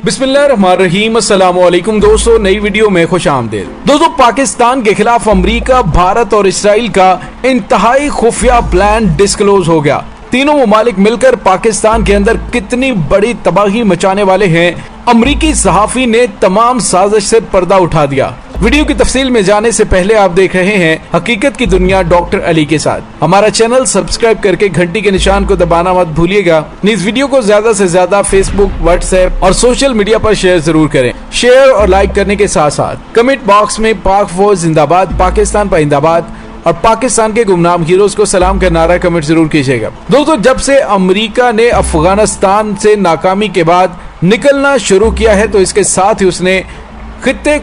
बिस्मिल्लाहिर्रहमानिर्रहीम। अस्सलामुअलैकुम दोस्तों, नई वीडियो में खुश आमदीद। दोस्तों, पाकिस्तान के खिलाफ अमेरिका, भारत और इसराइल का इंतहाई खुफिया प्लान डिस्क्लोज हो गया। तीनों ममालिक मिलकर पाकिस्तान के अंदर कितनी बड़ी तबाही मचाने वाले हैं, अमरीकी सहाफी ने तमाम साजिश से पर्दा उठा दिया। वीडियो की तफसील में जाने से पहले आप देख रहे हैं हकीकत की दुनिया डॉक्टर अली के साथ। हमारा चैनल सब्सक्राइब करके घंटी के निशान को दबाना मत भूलिएगा। इस वीडियो को ज्यादा से ज्यादा फेसबुक, व्हाट्सएप और सोशल मीडिया पर शेयर जरूर करें। शेयर और लाइक करने के साथ साथ कमेंट बॉक्स में पाक फौज जिंदाबाद, पाकिस्तान पाइंदाबाद और पाकिस्तान के गुमनाम हीरोज को सलाम का नारा कमेंट जरूर कीजिएगा। दोस्तों, जब से अमेरिका ने अफगानिस्तान से नाकामी के बाद निकलना शुरू किया है, तो इसके साथ ही उसने खित्ते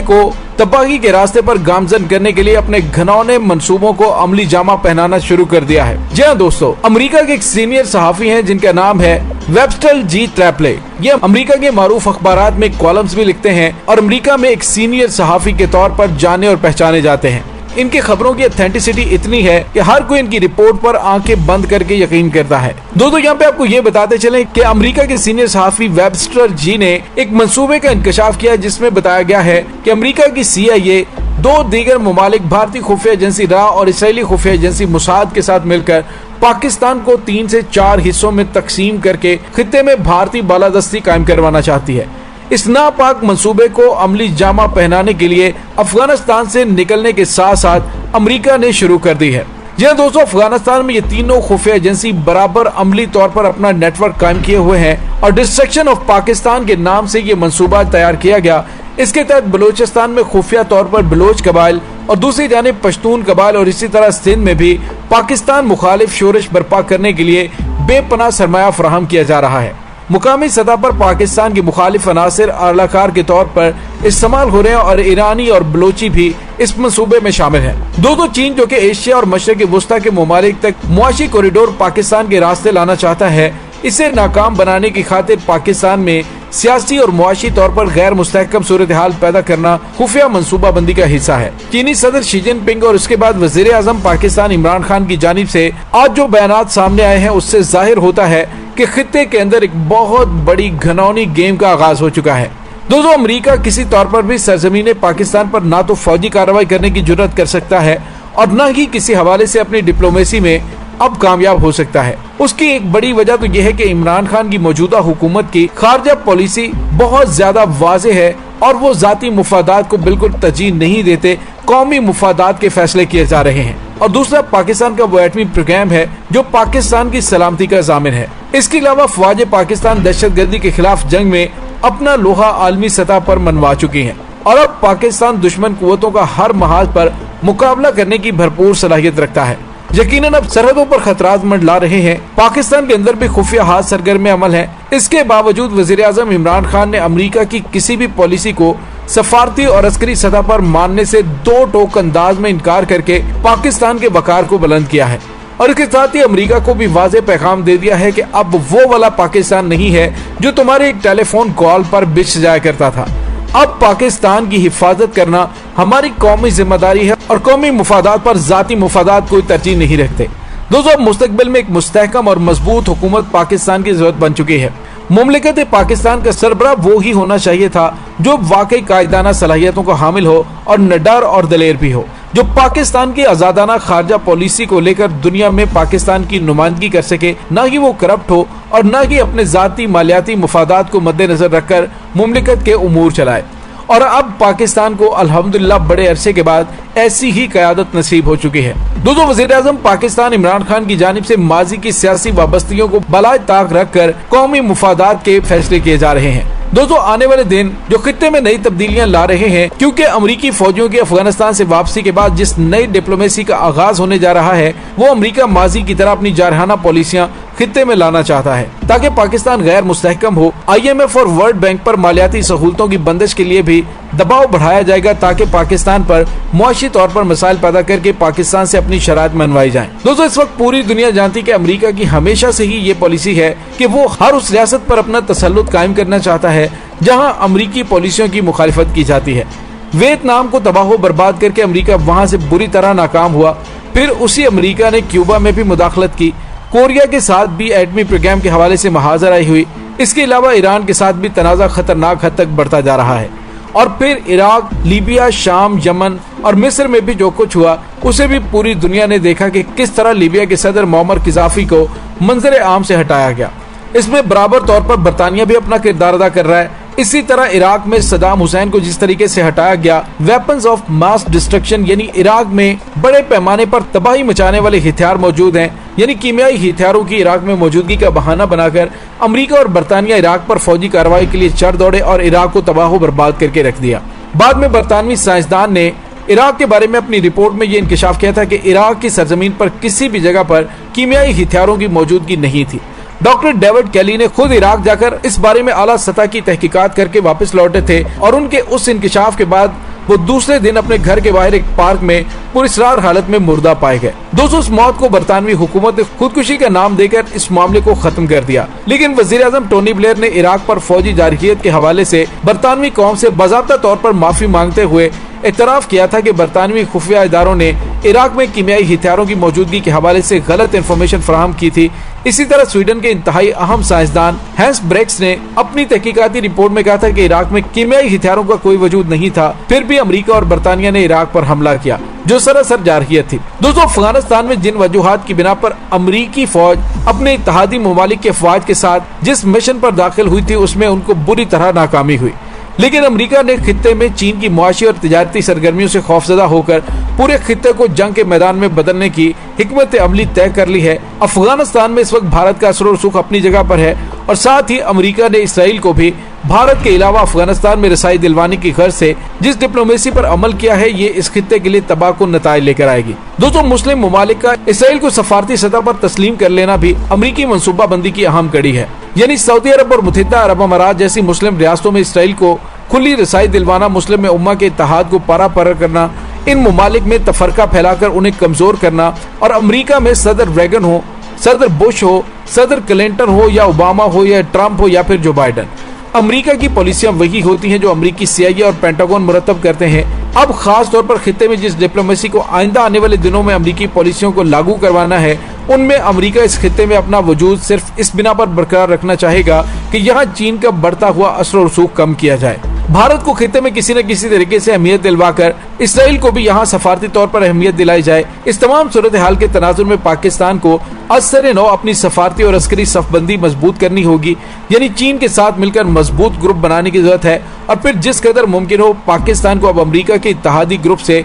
को तबाही के रास्ते पर गामजन करने के लिए अपने घनौने मंसूबों को अमली जामा पहनाना शुरू कर दिया है। जी हाँ दोस्तों, अमेरिका के एक सीनियर सहाफी हैं जिनका नाम है वेबस्टर जी ट्रैपले। ये अमेरिका के मारूफ अखबारात में कॉलम्स भी लिखते हैं और अमेरिका में एक सीनियर सहाफी के तौर पर जाने और पहचाने जाते हैं। इनकी खबरों की ऑथेंटिसिटी इतनी है कि हर कोई इनकी रिपोर्ट पर आंखें बंद करके यकीन करता है। दोस्तों, यहाँ पे आपको ये बताते चलें कि अमेरिका के सीनियर सहाफी वेबस्टर जी ने एक मंसूबे का इंकशाफ किया जिसमें बताया गया है कि अमेरिका की CIA दो दीगर ममालिक भारतीय खुफिया एजेंसी रा और इसराइली खुफिया एजेंसी मुसाद के साथ मिलकर पाकिस्तान को 3 से 4 हिस्सों में तकसीम करके खित्ते में भारतीय बालादस्ती कायम करवाना चाहती है। इस नापाक मंसूबे को अमली जामा पहनाने के लिए अफगानिस्तान से निकलने के साथ साथ अमेरिका ने शुरू कर दी है। जी हाँ दोस्तों, अफगानिस्तान में ये तीनों खुफिया एजेंसी बराबर अमली तौर पर अपना नेटवर्क कायम किए हुए हैं और डिस्ट्रक्शन ऑफ पाकिस्तान के नाम से ये मंसूबा तैयार किया गया। इसके तहत बलूचिस्तान में खुफिया तौर पर बलोच कबाइल और दूसरी जानिब पश्तून कबाइल और इसी तरह सिंध में भी पाकिस्तान मुखालिफ शोरश बर्पा करने के लिए बेपनाह सरमाया फराहम किया जा रहा है। मुकामी सतह पर पाकिस्तान के मुखालिफ अनासिर आलाकार के तौर पर इस्तेमाल हो रहे हैं और ईरानी और बलोची भी इस मंसूबे में शामिल हैं। दोस्तों, चीन जो कि एशिया और मशरक़ वुस्ता के ममालिक तक मुआशी कॉरिडोर पाकिस्तान के रास्ते लाना चाहता है, इसे नाकाम बनाने की खातिर पाकिस्तान में सियासी और मुआशी तौर पर गैर मुस्तहकम सूरत हाल पैदा करना खुफिया मंसूबाबंदी का हिस्सा है। चीनी सदर शी जिनपिंग और उसके बाद वजीर आजम पाकिस्तान इमरान खान की जानिब से आज जो बयानात सामने आए हैं, उससे जाहिर होता है कि खित्ते के अंदर एक बहुत बड़ी घनौनी गेम का आगाज हो चुका है। दोस्तों, अमेरिका किसी तौर पर भी सरजमीन पाकिस्तान पर ना तो फौजी कार्रवाई करने की जुर्रत कर सकता है और न ही किसी हवाले से अपनी डिप्लोमेसी में अब कामयाब हो सकता है। उसकी एक बड़ी वजह तो यह है कि इमरान खान की मौजूदा हुकूमत की खारजा पॉलिसी बहुत ज्यादा वाज़ेह है और वो जाती मुफादात को बिल्कुल तरजीह नहीं देते, कौमी मुफादात के फैसले किए जा रहे हैं। और दूसरा, पाकिस्तान का वो एटमी प्रोग्राम है जो पाकिस्तान की सलामती का जामिन है। इसके अलावा फौज पाकिस्तान दहशतगर्दी के खिलाफ जंग में अपना लोहा आलमी सतह पर मनवा चुकी है और अब पाकिस्तान दुश्मन कुव्वतों का हर महाज पर मुकाबला करने की भरपूर सलाहियत रखता है। यकीनन अब सरहदों पर खतरात मंडला रहे हैं। पाकिस्तान के अंदर भी खुफिया हाथ सरगर्म अमल है। इसके बावजूद वजीर आजम इमरान खान ने अमेरिका की किसी भी पॉलिसी को सफारती और अस्करी सतह पर मानने से दो टोक अंदाज में इनकार करके पाकिस्तान के वकार को बुलंद किया है और इसके साथ ही अमेरिका को भी वाज़ेह पैगाम दे दिया है कि अब वो वाला पाकिस्तान नहीं है जो तुम्हारे एक टेलीफोन कॉल पर बिछ जाया करता था। अब पाकिस्तान की हिफाजत करना हमारी कौमी जिम्मेदारी है और कौमी मुफादात पर जाती मुफादात कोई तरजीह नहीं रखते। दोस्तों, अब मुस्तकबिल में एक मुस्तहकम और मजबूत हुकूमत पाकिस्तान की जरूरत बन चुकी है। मुमलिकत पाकिस्तान का सरबराह वो ही होना चाहिए था जो वाकई कायदाना सलाहियतों का हामिल हो और निडर और दलेर भी हो, जो पाकिस्तान की आजादाना खारजा पॉलिसी को लेकर दुनिया में पाकिस्तान की नुमाइंदगी कर सके, न ही वो करप्ट हो और न ही अपने जाती मालियाती मुफादात को मद्देनजर रखकर मुमलिकत के उमूर चलाए। और अब पाकिस्तान को अल्हम्दुलिल्लाह बड़े अरसे के बाद ऐसी ही क़यादत नसीब हो चुकी है। दोस्तों, वज़ीर आज़म पाकिस्तान इमरान खान की जानिब से माजी की सियासी वाबस्तियों को बलाए ताक रखकर कौमी मुफादात के फैसले किए जा रहे हैं। दोस्तों, आने वाले दिन जो खित्ते में नई तब्दीलियां ला रहे हैं, क्योंकि अमरीकी फौजियों की अफगानिस्तान से वापसी के बाद जिस नई डिप्लोमेसी का आगाज होने जा रहा है, वो अमरीका माजी की तरह अपनी जारहाना पॉलिसियां खित्ते में लाना चाहता है ताकि पाकिस्तान गैर मुस्तहकम हो। IMF और वर्ल्ड बैंक पर मालियाती सहूलतों की बंदिश के लिए भी दबाव बढ़ाया जाएगा ताकि पाकिस्तान पर मुआशी तौर पर मसाइल पैदा करके पाकिस्तान से अपनी शराइत मनवाई जाए। दोस्तों, इस वक्त पूरी दुनिया जानती है कि अमेरिका की हमेशा से ही ये पॉलिसी है कि वो हर उस रियासत पर अपना तसल्लुत कायम करना चाहता है जहां अमरीकी पॉलिसियों की मुखालिफत की जाती है। वियतनाम को तबाह बर्बाद करके अमरीका वहां से बुरी तरह नाकाम हुआ। फिर उसी अमरीका ने क्यूबा में भी मुदाखलत की। कोरिया के साथ भी एटमी प्रोग्राम के हवाले से महाजराई हुई। इसके अलावा ईरान के साथ भी तनाज़ा खतरनाक हद तक बढ़ता जा रहा है। और फिर इराक, लीबिया, शाम, यमन और मिस्र में भी जो कुछ हुआ उसे भी पूरी दुनिया ने देखा कि किस तरह लीबिया के सदर मुअम्मर क़ज़ाफ़ी को मंजर आम से हटाया गया। इसमें बराबर तौर पर बरतानिया भी अपना किरदार अदा कर रहा है। इसी तरह इराक में सद्दाम हुसैन को जिस तरीके से हटाया गया, वेपन्स ऑफ मास डिस्ट्रक्शन यानी इराक में बड़े पैमाने पर तबाही मचाने वाले हथियार मौजूद हैं, यानी कीमियाई हथियारों की इराक में मौजूदगी का बहाना बनाकर अमेरिका और बरतानिया इराक पर फौजी कार्रवाई के लिए चढ़ दौड़े और इराक को तबाह बर्बाद करके रख दिया। बाद में बरतानवी साइंसदान ने इराक के बारे में अपनी रिपोर्ट में ये इंकशाफ किया था कि इराक की सरजमीन पर किसी भी जगह पर कीमियाई हथियारों की मौजूदगी नहीं थी। डॉक्टर डेविड कैली ने खुद इराक जाकर इस बारे में आला सतह की तहकीकात करके वापस लौटे थे और उनके उस इंकशाफ के बाद वो दूसरे दिन अपने घर के बाहर एक पार्क में पुरस्रार हालत में मुर्दा पाए गए। दोस्तों, इस मौत को बरतानवी हुकूमत ने खुदकुशी का नाम देकर इस मामले को खत्म कर दिया, लेकिन वजीर आजम टोनी ब्लेयर ने इराक पर फौजी जारहियत के हवाले से बरतानवी कौम से बाज़ाब्ता तौर पर माफी मांगते हुए एतराफ़ किया था कि बरतानवी खुफिया इदारों ने इराक में कीमियाई हथियारों की मौजूदगी के हवाले से गलत इंफॉर्मेशन फराहम की थी। इसी तरह स्वीडन के इंतहाई अहम साइंसदान हैंस ब्रेक्स ने अपनी तहकीकाती रिपोर्ट में कहा था कि इराक में कीमियाई हथियारों का कोई वजूद नहीं था, फिर भी अमेरिका और बरतानिया ने इराक पर हमला किया जो सरासर जारहियत थी। दोस्तों, अफगानिस्तान में जिन वजूहात की बिना पर अमरीकी फौज अपने इत्तेहादी ममालिक के अफवाज के साथ जिस मिशन पर दाखिल हुई थी उसमें उनको बुरी तरह नाकामी हुई, लेकिन अमेरिका ने खित्ते में चीन की मुआशी और तिजारती सरगर्मियों से खौफजदा होकर पूरे खित्ते को जंग के मैदान में बदलने की हिकमत अमली तय कर ली है। अफगानिस्तान में इस वक्त भारत का असर और सुख अपनी जगह पर है और साथ ही अमेरिका ने इसराइल को भी भारत के अलावा अफगानिस्तान में रसाई दिलवाने की गर्ज से जिस डिप्लोमेसी पर अमल किया है, ये इस खित्ते के लिए तबाहकुन नताइज लेकर आएगी। दोस्तों, मुस्लिम ममालिक का इसराइल को सफारती सतह पर तस्लीम कर लेना भी अमरीकी मनसूबाबंदी की अहम कड़ी है, यानी सऊदी अरब और मुत्तहिदा अरब अमारात जैसी मुस्लिम रियासतों में इसराइल को खुली रसाई दिलवाना, मुस्लिम उम्मा के इत्तेहाद को पारा पारा करना, इन ममालिक में तफरका फैलाकर उन्हें कमजोर करना और अमेरिका में सदर रेगन हो, सदर बुश हो, सदर क्लिंटन हो या ओबामा हो या ट्रंप हो या फिर जो बाइडन, अमेरिका की पॉलिसियां वही होती हैं जो अमेरिकी CIA और पेंटागन मुरतब करते हैं। अब खास तौर पर खित्ते में जिस डिप्लोमेसी को आइंदा आने वाले दिनों में अमेरिकी पॉलिसियों को लागू करवाना है, उनमें अमेरिका इस खित्ते में अपना वजूद सिर्फ इस बिना पर बरकरार रखना चाहेगा कि यहाँ चीन का बढ़ता हुआ असर और रसूख कम किया जाए। भारत को खित्ते में किसी न किसी तरीके से अहमियत दिलवाकर इसराइल को भी यहाँ सफारती तौर पर अहमियत दिलाई जाए। इस तमाम सूरत हाल के तनाजुर में पाकिस्तान को असर नौ अपनी सफारती और अस्करी सफबंदी मजबूत करनी होगी, यानी चीन के साथ मिलकर मजबूत ग्रुप बनाने की जरूरत है और फिर जिस कदर मुमकिन हो पाकिस्तान को अब अमेरिका के इत्तेहादी ग्रुप से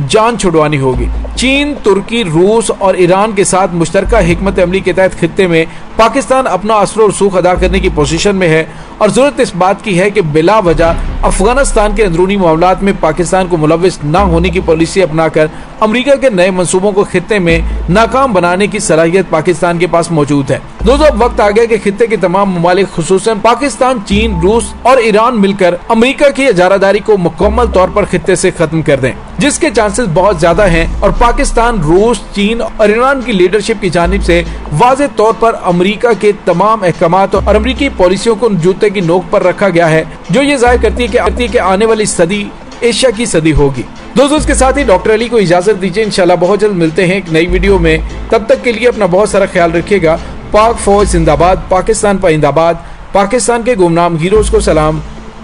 जान छुड़वानी होगी। चीन, तुर्की, रूस और ईरान के साथ मुश्तरका हिकमत अमली के तहत खित्ते में पाकिस्तान अपना असर और रसूख अदा करने की पोजीशन में है और जरूरत इस बात की है कि बिला वजह अफगानिस्तान के अंदरूनी मामलात में पाकिस्तान को मुलविस न होने की पॉलिसी अपनाकर अमेरिका के नए मंसूबों को खित्ते में नाकाम बनाने की सलाहियत पाकिस्तान के पास मौजूद है। दोस्तों, अब वक्त आ गया कि खित्ते के तमाम ममालिक खुसूसन पाकिस्तान, चीन, रूस और ईरान मिलकर अमेरिका की इजारादारी को मुकम्मल तौर पर खित्ते से खत्म कर दें, जिसके चांसेस बहुत ज्यादा हैं और पाकिस्तान, रूस, चीन और ईरान की लीडरशिप की जानिब से वाज़ेह तौर पर अमेरिका के तमाम अहकामात और अमेरिकी पॉलिसियों को जूते की नोक पर रखा गया है, जो ये जाहिर करती है कि आने वाली सदी एशिया की सदी होगी। दोस्तों, इसके साथ ही डॉक्टर अली को इजाजत दीजिए। इंशाल्लाह बहुत जल्द मिलते हैं एक नई वीडियो में। तब तक के लिए अपना बहुत सारा ख्याल रखिएगा। पाक फौज जिंदाबाद, पाकिस्तान पाइंदाबाद, पाकिस्तान के गुमनाम हीरोज को सलाम।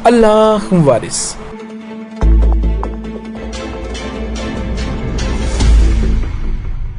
अल्लाह वारिस।